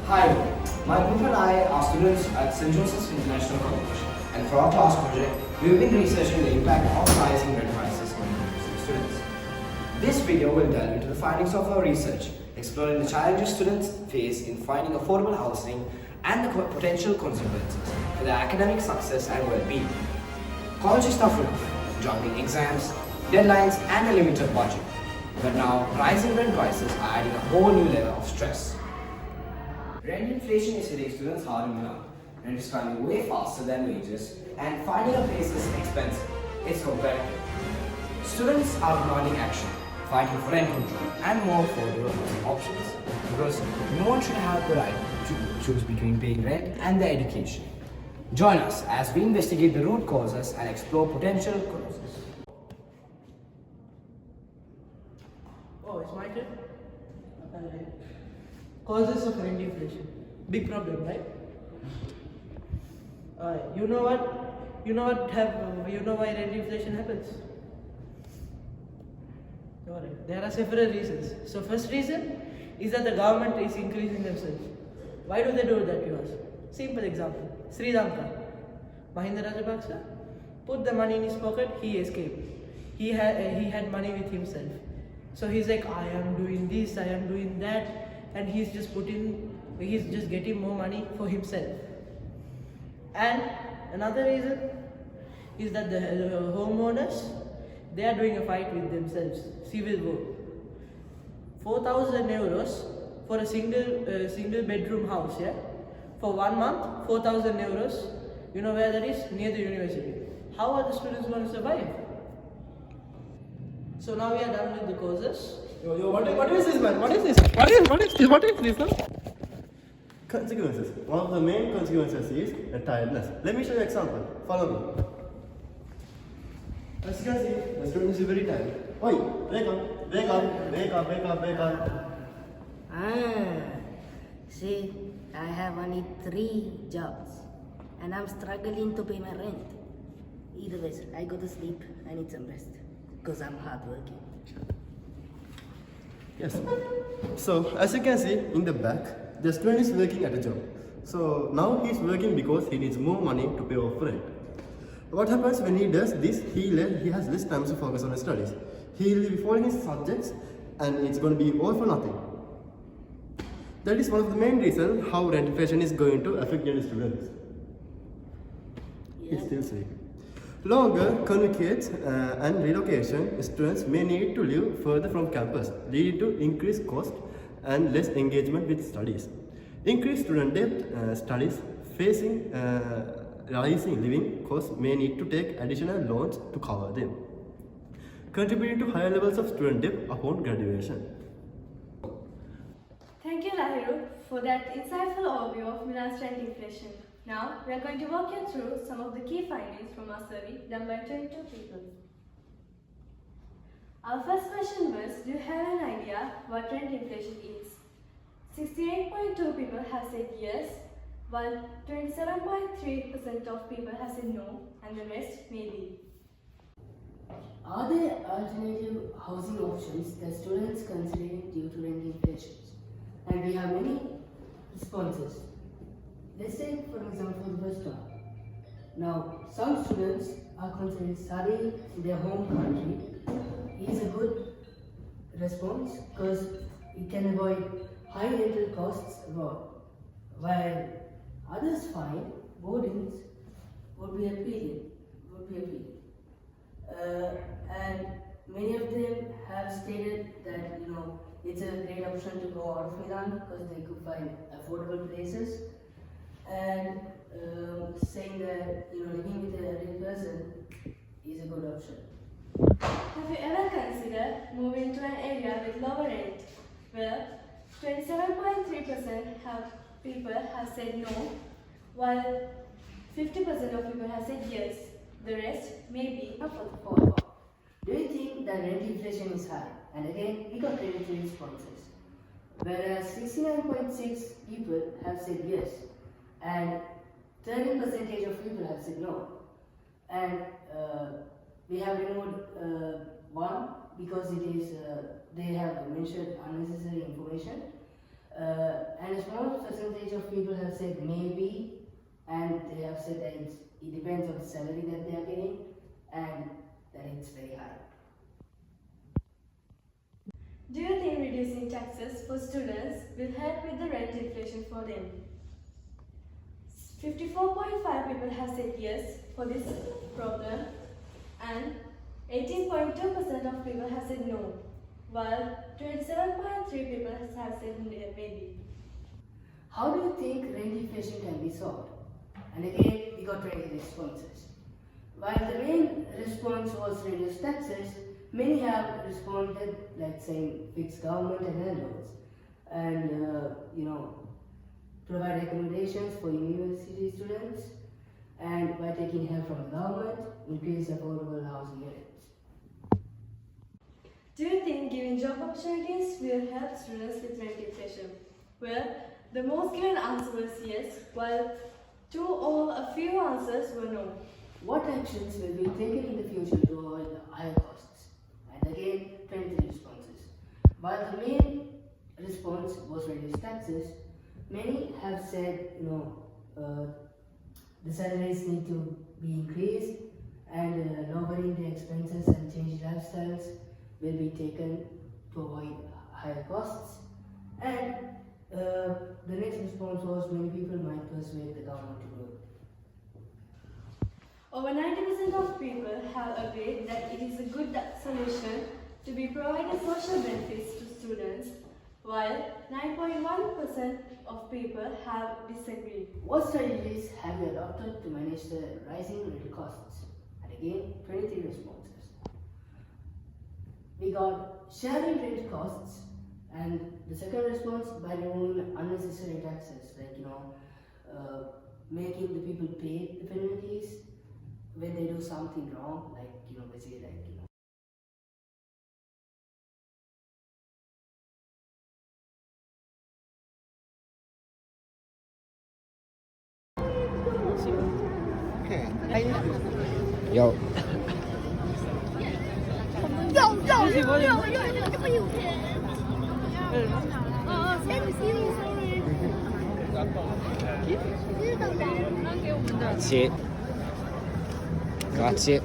Hi, my group and I are students at St. Joseph's International College, and for our class project, we've been researching the impact of rising rent prices on university students. This video will delve into the findings of our research, exploring the challenges students face in finding affordable housing and the potential consequences for their academic success and well-being. College is tough enough, juggling exams, deadlines, and a limited budget. But now, rising rent prices are adding a whole new level of stress. Rent inflation is hitting students hard in Milan. Rent is climbing way faster than wages, and finding a place is expensive. It's competitive. Students are demanding action, fighting for rent control, and more affordable options. Because no one should have the right to choose between paying rent and their education. Join us as we investigate the root causes and explore potential causes. Oh, it's my turn? Causes of rent inflation. Big problem, right? You know why rent inflation happens? Alright. There are several reasons. So first reason is that the government is increasing themselves. Why do they do that, you ask? Simple example. Sri Lanka. Mahinda Rajapaksa put the money in his pocket, he escaped. He had money with himself. So he's like, I am doing this, I am doing that, and he's just getting more money for himself. And another reason is that the homeowners, they are doing a fight with themselves, civil war. 4,000 euros for a single bedroom house, yeah? For 1 month, 4,000 euros. You know where that is? Near the university. How are the students going to survive? So now we are done with the causes. What is this, man? What is this, man? Consequences. One of the main consequences is tiredness. Let me show you an example. Follow me. As you can see, the student is very tired. Oi, wake up. See, I have only 3 jobs and I'm struggling to pay my rent. Either way, I go to sleep, I need some rest because I'm hardworking. Yes. So, as you can see in the back, the student is working at a job. So, now he is working because he needs more money to pay off rent. What happens when he does this? He has less time to focus on his studies. He will be following his subjects and it's going to be all for nothing. That is one of the main reasons how rent inflation is going to affect young students. It's still saying. Longer communicates and relocation, students may need to live further from campus, leading to increased cost and less engagement with studies. Increased student debt, studies facing rising living costs may need to take additional loans to cover them, contributing to higher levels of student debt upon graduation. Thank you, Lahiru, for that insightful overview of Milan's rent inflation. Now, we are going to walk you through some of the key findings from our survey done by 22 people. Our first question was, do you have an idea what rent inflation is? 68.2 people have said yes, while 27.3% of people have said no, and the rest maybe. Are there alternative housing options that students considering due to rent inflation? And we have many responses. Let's take for example the first one. Now, some students are considering studying in their home country. It is a good response because it can avoid high rental costs abroad, while others find boardings would be appealing. And many of them have stated that it's a great option to go out of Milan because they could find affordable places, and saying that living with a real person is a good option. Have you ever considered moving to an area with lower rent? Well, 27.3% of people have said no, while 50% of people have said yes. The rest may be up for the fall. Do you think that rent inflation is high? And again, we got 23 responses. Whereas 69.6 people have said yes, and 13% of people have said no. And we have removed one because it is they have mentioned unnecessary information, and a small percentage of people have said maybe, and they have said that it depends on the salary that they are getting, and that it's very high. Do you think reducing taxes for students will help with the rent inflation for them? 54.5 people have said yes for this problem, and 18.2% of people have said no, while 27.3 people have said maybe. How do you think rent inflation can be solved? And again, we got 20 responses. While the main response was reduce taxes, many have responded like saying fix government and landlords, and provide recommendations for university students, and by taking help from the government, increase affordable housing units. Do you think giving job opportunities will help students with rent inflation? Well, the most given answer was yes, while two or a few answers were no. What actions will be taken in the future to avoid the higher costs? And again, 23 responses. While the main response was reduce taxes, many have said, the salaries need to be increased, and lowering the expenses and change lifestyles will be taken to avoid higher costs. And the next response was many people might persuade the government to do it. Over 90% of people have agreed that it is a good solution to be providing social benefits to students, while 9.1% of people have disagreed. What strategies have you adopted to manage the rising rental costs? And again, 23 responses. We got sharing rent costs, and the second response by removing unnecessary taxes, making the people pay the penalties when they do something wrong, basically Yo. Grazie. Grazie.